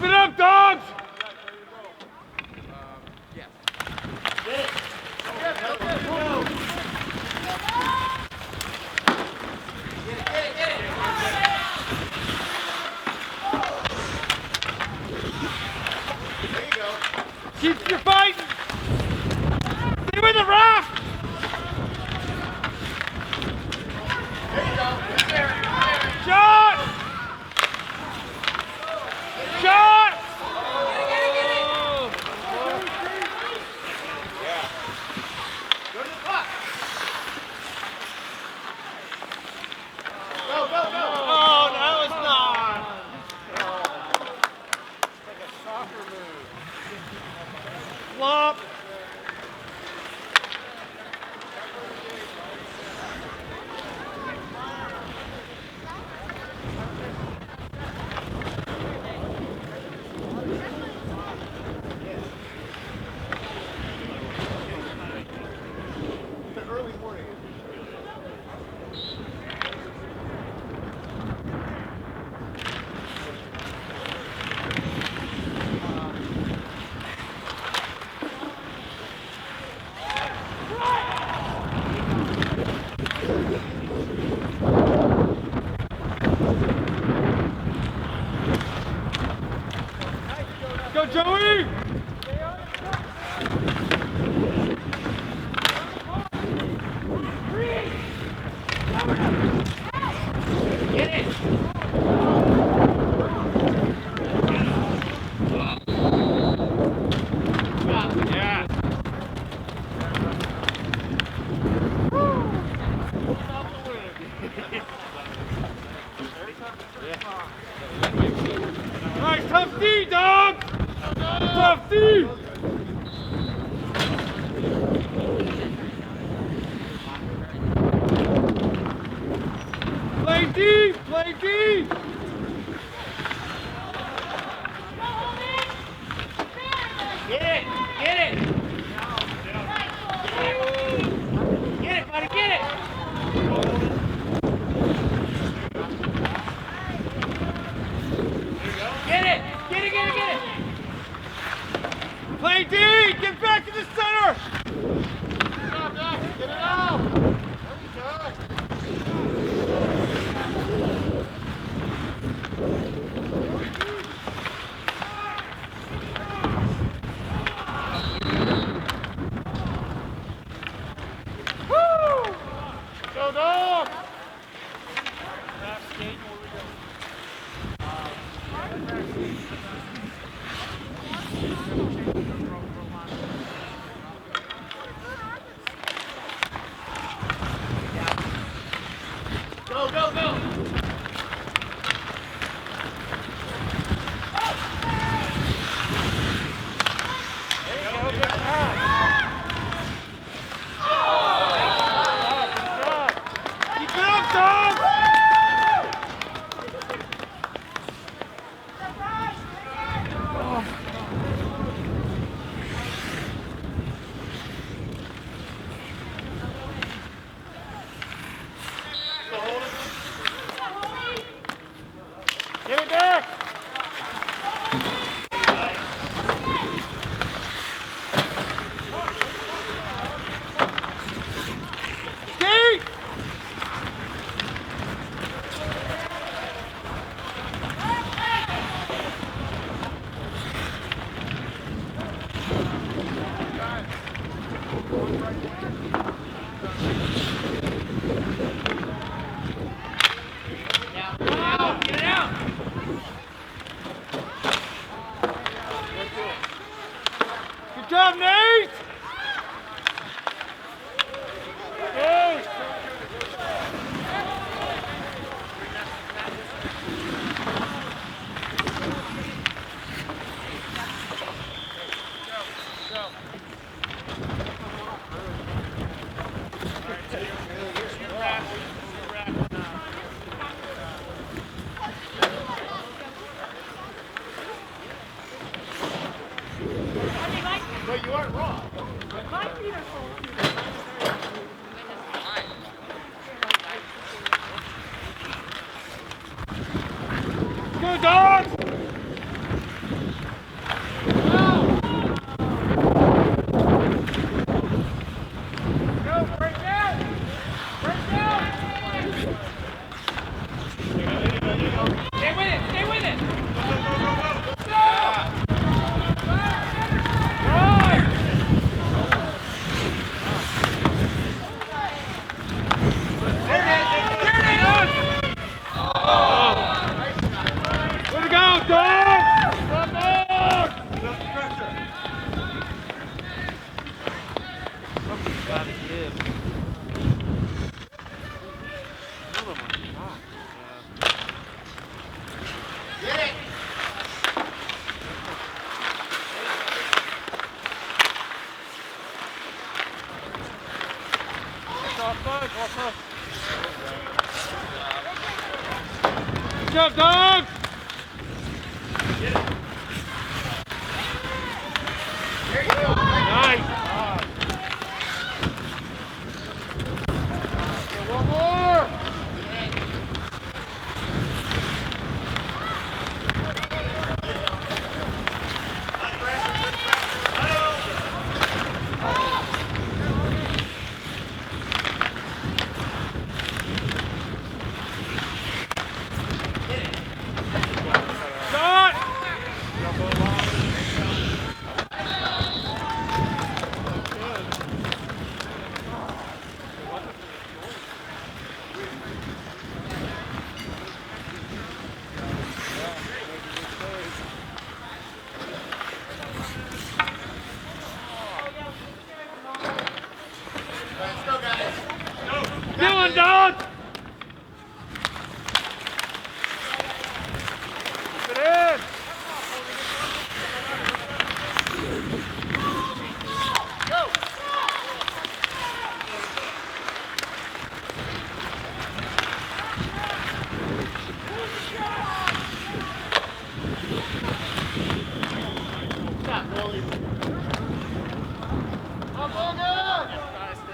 Keep it up, dogs! Keep your fight! Stay with the rock! There you go. Right there. Shot! Shot! Yeah. Go to the puck. Go, go, go. Oh, that was not. Like a soccer move. Flop. The early morning. Go, Joey! Get it. Yeah. Nice, tough D, dog! Tough D! Play D! Play D! Get it. Get it. Get it, buddy. Get it. Get it. Get it, get it, get it. Play D! Get back in the center! Get it out. There you go. Woo! Go, dog. Go, go, go. There you go. Good pass. Keep it up, dog! Get it back. D! Out. Get it out. Good job, Nate! Hey. But you aren't wrong. Go, dogs! Gotta give. Another one. Oh, Get it. yeah. Offside, offside. Good job, dogs! There you go. Nice. One more. Shot! Let's go, guys. Dylan, dog! Keep it in! Go. Stop, goalie. Up on good. Let's go.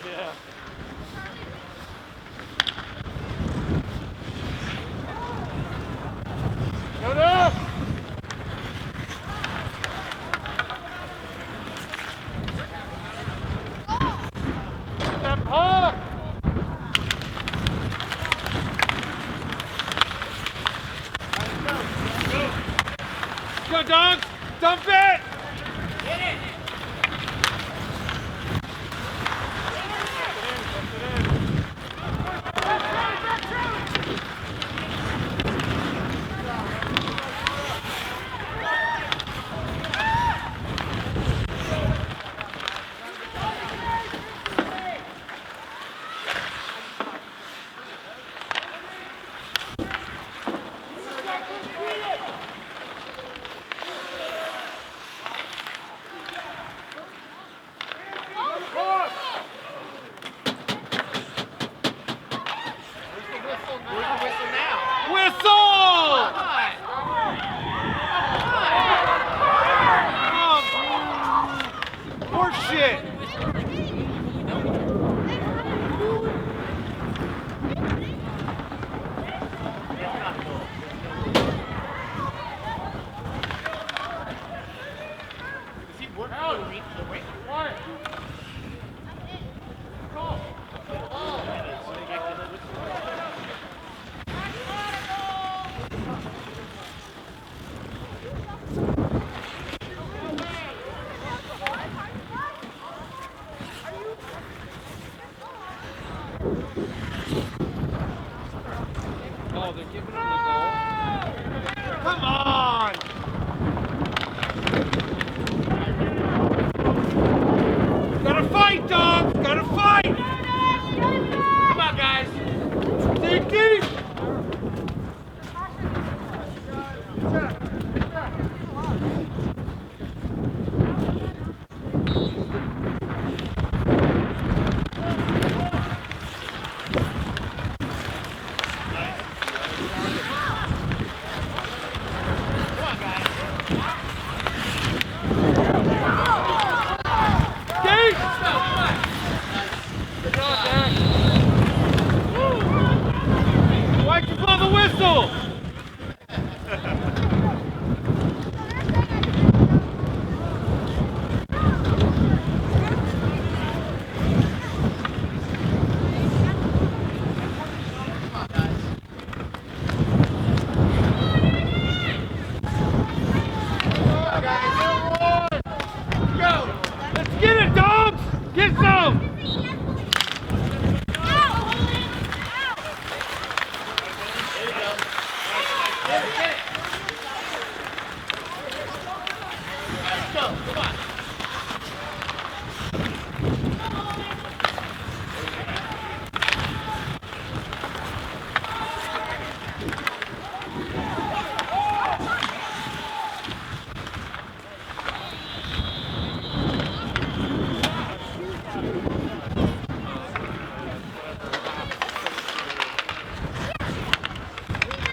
Yeah. Go down! Step up! Go, dogs! Dump it! Where's the whistle now? Whistle! Horse shit! Is he working the weight? Oh, they're giving him the goal. Come on! Gotta fight, dogs! Gotta fight! Come on, guys. Dig deep! cool.